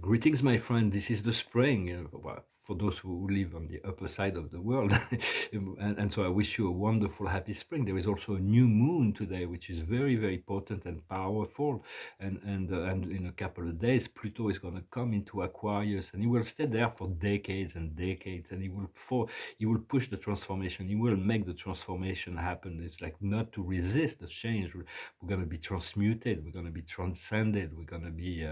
Greetings, my friend. This is the spring. Well, for those who live on the upper side of the world. And so I wish you a wonderful, happy spring. There is also a new moon today, which is very, very potent and powerful. And in a couple of days, Pluto is going to come into Aquarius, and he will stay there for decades and decades. And he will push the transformation. He will make the transformation happen. It's like not to resist the change. We're going to be transmuted. We're going to be transcended. We're going to be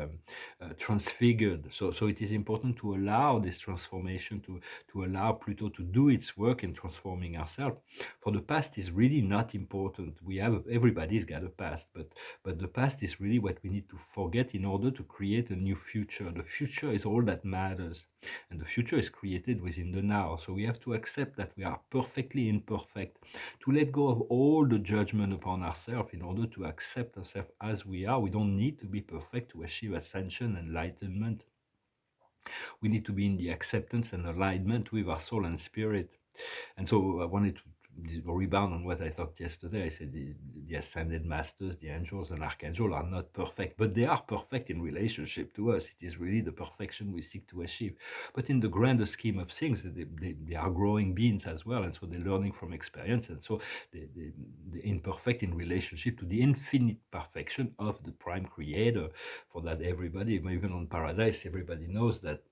transfigured. So it is important to allow this transformation, to allow Pluto to do its work in transforming ourselves. For the past is really not important. Everybody's got a past, but the past is really what we need to forget in order to create a new future. The future is all that matters, and the future is created within the now. So we have to accept that we are perfectly imperfect, to let go of all the judgment upon ourselves in order to accept ourselves as we are. We don't need to be perfect to achieve ascension, enlightenment. We need to be in the acceptance and alignment with our soul and spirit. And so I wanted to rebound on what I talked yesterday. I said the ascended masters, the angels and archangels are not perfect, but they are perfect in relationship to us. It is really the perfection we seek to achieve. But in the grander scheme of things, they are growing beings as well. And so they're learning from experience. And so they're imperfect in relationship to the infinite perfection of the prime creator. For that, everybody, even on paradise, everybody knows that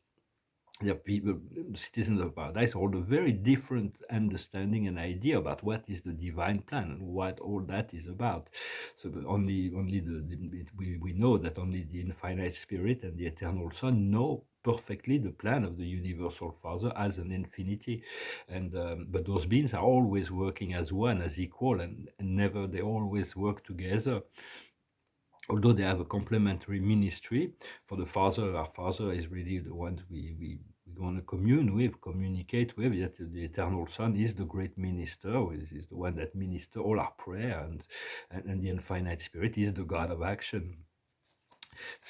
the people, citizens of paradise, hold a very different understanding and idea about what is the divine plan and what all that is about. So we know that only the infinite spirit and the eternal Son know perfectly the plan of the universal Father as an infinity, and but those beings are always working as one, as equal, and never they always work together. Although they have a complementary ministry. For the Father, our Father is really the one we want to communicate with. Yet the Eternal Son is the great minister, is the one that ministers all our prayer, and the infinite Spirit is the God of action.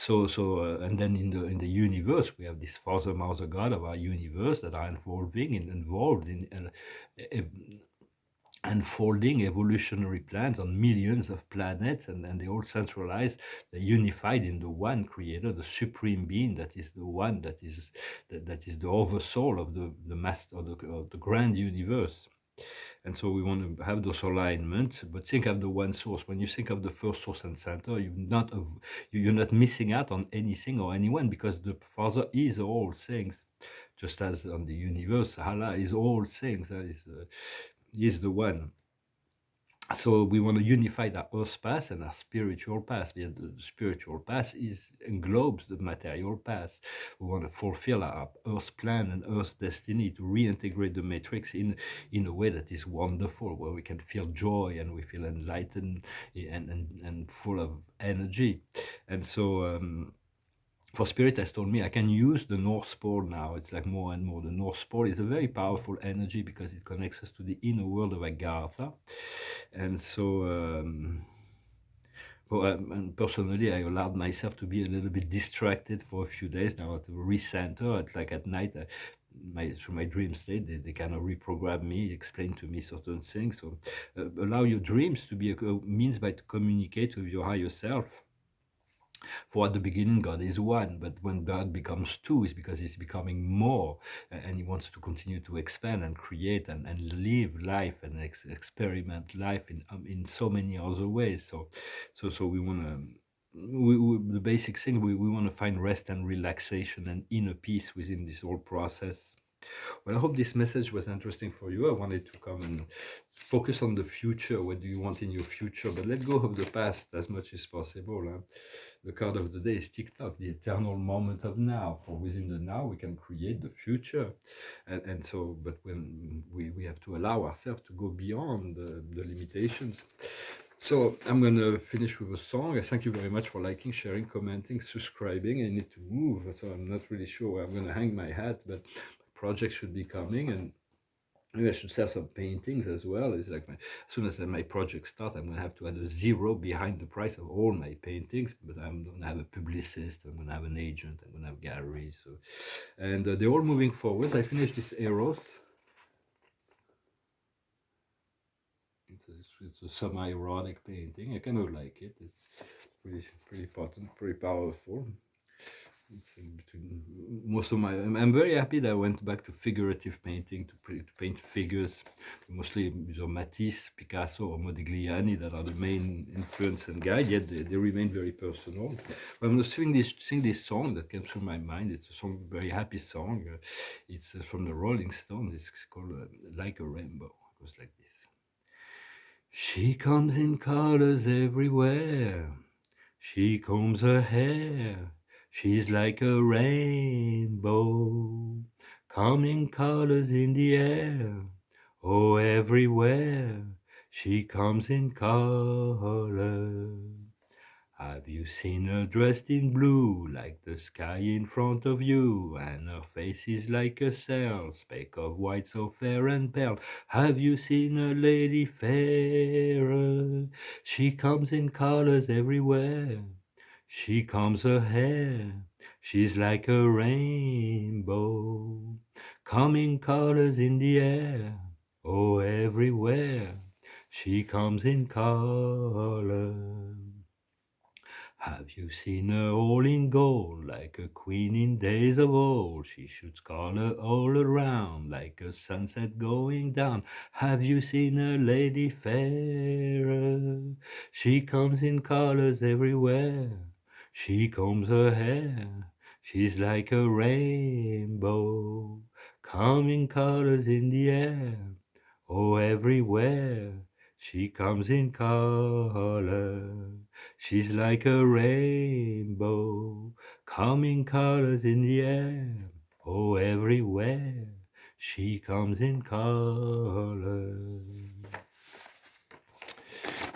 And then in the universe, we have this Father, Mother, God of our universe that are involved in unfolding evolutionary plans on millions of planets, and they all centralized, they're unified in the one creator, the supreme being, that is the one that is the oversoul of the master of the grand universe. And so we want to have those alignments, but think of the one source. When you think of the first source and center, you're not missing out on anything or anyone, because the Father is all things. Just as on the universe, Allah is all things. He is the one. So we want to unify our earth path and our spiritual path. The spiritual path englobes the material path. We want to fulfill our earth plan and earth destiny to reintegrate the matrix in a way that is wonderful, where we can feel joy and we feel enlightened and full of energy. And so for Spirit has told me I can use the North Pole now. It's like more and more. The North Pole is a very powerful energy because it connects us to the inner world of Agartha. And so, and personally, I allowed myself to be a little bit distracted for a few days now to recenter. At night, through my dream state, they kind of reprogram me, explain to me certain things. So allow your dreams to be a means by to communicate with your higher self. For at the beginning, God is one, but when God becomes two, it's because he's becoming more, and he wants to continue to expand and create and live life and experiment life in so many other ways. So we want to. The basic thing, we want to find rest and relaxation and inner peace within this whole process. Well, I hope this message was interesting for you. I wanted to come and focus on the future. What do you want in your future? But let go of the past as much as possible. Huh? The card of the day is TikTok, the eternal moment of now. For within the now, we can create the future. And so, but when we have to allow ourselves to go beyond the limitations. So I'm going to finish with a song. I thank you very much for liking, sharing, commenting, subscribing. I need to move, so I'm not really sure where I'm going to hang my hat, but projects should be coming, and maybe I should sell some paintings as well. It's like as soon as my project starts, I'm going to have to add a zero behind the price of all my paintings, but I'm going to have a publicist, I'm going to have an agent, I'm going to have galleries. So, and they're all moving forward. I finished this Eros. It's a semi-erotic painting. I kind of like it. It's pretty potent, pretty powerful. It's in between most of my, I'm very happy that I went back to figurative painting, to paint figures, mostly Matisse, Picasso, or Modigliani, that are the main influence and guide, yet they remain very personal. But I'm going to sing this song that came through my mind. It's a song, very happy song. It's from the Rolling Stones. It's called Like a Rainbow. It goes like this. She comes in colors everywhere. She combs her hair. She's like a rainbow. Coming colors in the air. Oh, everywhere. She comes in color. Have you seen her dressed in blue, like the sky in front of you? And her face is like a sail, speck of white so fair and pale. Have you seen a lady fairer? She comes in colors everywhere. She combs her hair. She's like a rainbow. Coming colors in the air. Oh, everywhere. She comes in color. Have you seen her all in gold, like a queen in days of old? She shoots color all around, like a sunset going down. Have you seen a lady fairer? She comes in colors everywhere. She combs her hair. She's like a rainbow, coming colors in the air. Oh, everywhere. She comes in color. She's like a rainbow, coming colors in the air. Oh, everywhere she comes in color.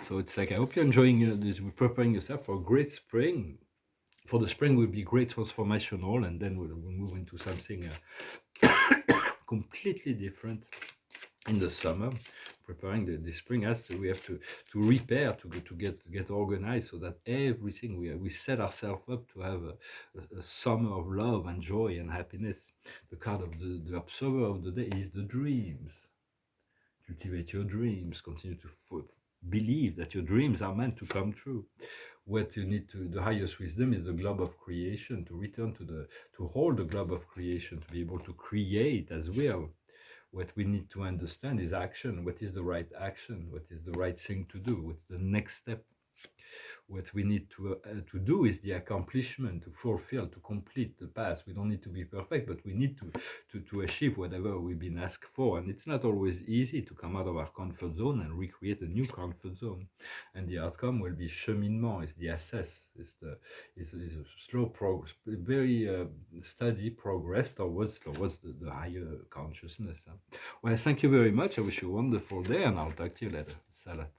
So it's like, I hope you're enjoying this, preparing yourself for a great spring. For the spring will be great transformational, and then we'll move into something completely different in the summer. Preparing the spring, we have to repair, to get organized, so that everything we set ourselves up to have a summer of love and joy and happiness. The card of the observer of the day is the dreams. Cultivate your dreams. Continue to believe that your dreams are meant to come true. What you need to, the highest wisdom is the globe of creation, to return to hold the globe of creation, to be able to create as well. What we need to understand is action. What is the right action? What is the right thing to do? What's the next step? What we need to do is the accomplishment, to fulfill, to complete the past. We don't need to be perfect, but we need to achieve whatever we've been asked for. And it's not always easy to come out of our comfort zone and recreate a new comfort zone. And the outcome will be cheminement, is the assess, is a slow progress, very steady progress towards the higher consciousness. Well, thank you very much. I wish you a wonderful day, and I'll talk to you later. Salat.